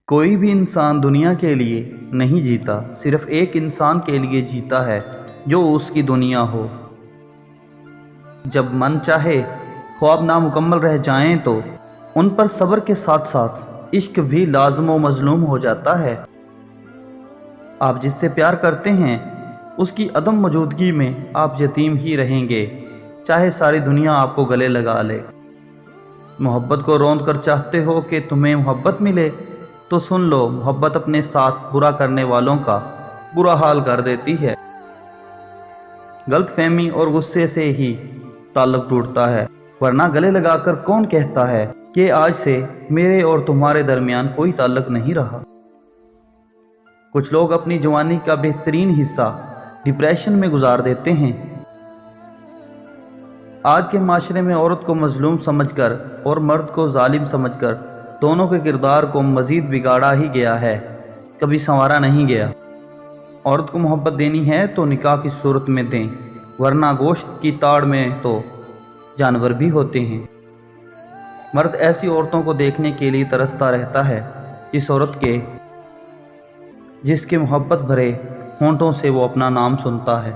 کوئی بھی انسان دنیا کے لیے نہیں جیتا، صرف ایک انسان کے لیے جیتا ہے جو اس کی دنیا ہو۔ جب من چاہے خواب نامکمل رہ جائیں تو ان پر صبر کے ساتھ ساتھ عشق بھی لازم و مظلوم ہو جاتا ہے۔ آپ جس سے پیار کرتے ہیں اس کی عدم موجودگی میں آپ یتیم ہی رہیں گے، چاہے ساری دنیا آپ کو گلے لگا لے۔ محبت کو روند کر چاہتے ہو کہ تمہیں محبت ملے تو سن لو، محبت اپنے ساتھ برا کرنے والوں کا برا حال کر دیتی ہے۔ غلط فہمی اور غصے سے ہی تعلق ٹوٹتا ہے، ورنہ گلے لگا کر کون کہتا ہے کہ آج سے میرے اور تمہارے درمیان کوئی تعلق نہیں رہا۔ کچھ لوگ اپنی جوانی کا بہترین حصہ ڈپریشن میں گزار دیتے ہیں۔ آج کے معاشرے میں عورت کو مظلوم سمجھ کر اور مرد کو ظالم سمجھ کر دونوں کے کردار کو مزید بگاڑا ہی گیا ہے، کبھی سنوارا نہیں گیا۔ عورت کو محبت دینی ہے تو نکاح کی صورت میں دیں، ورنہ گوشت کی تاڑ میں تو جانور بھی ہوتے ہیں۔ مرد ایسی عورتوں کو دیکھنے کے لیے ترستا رہتا ہے جس کے محبت بھرے ہونٹوں سے وہ اپنا نام سنتا ہے۔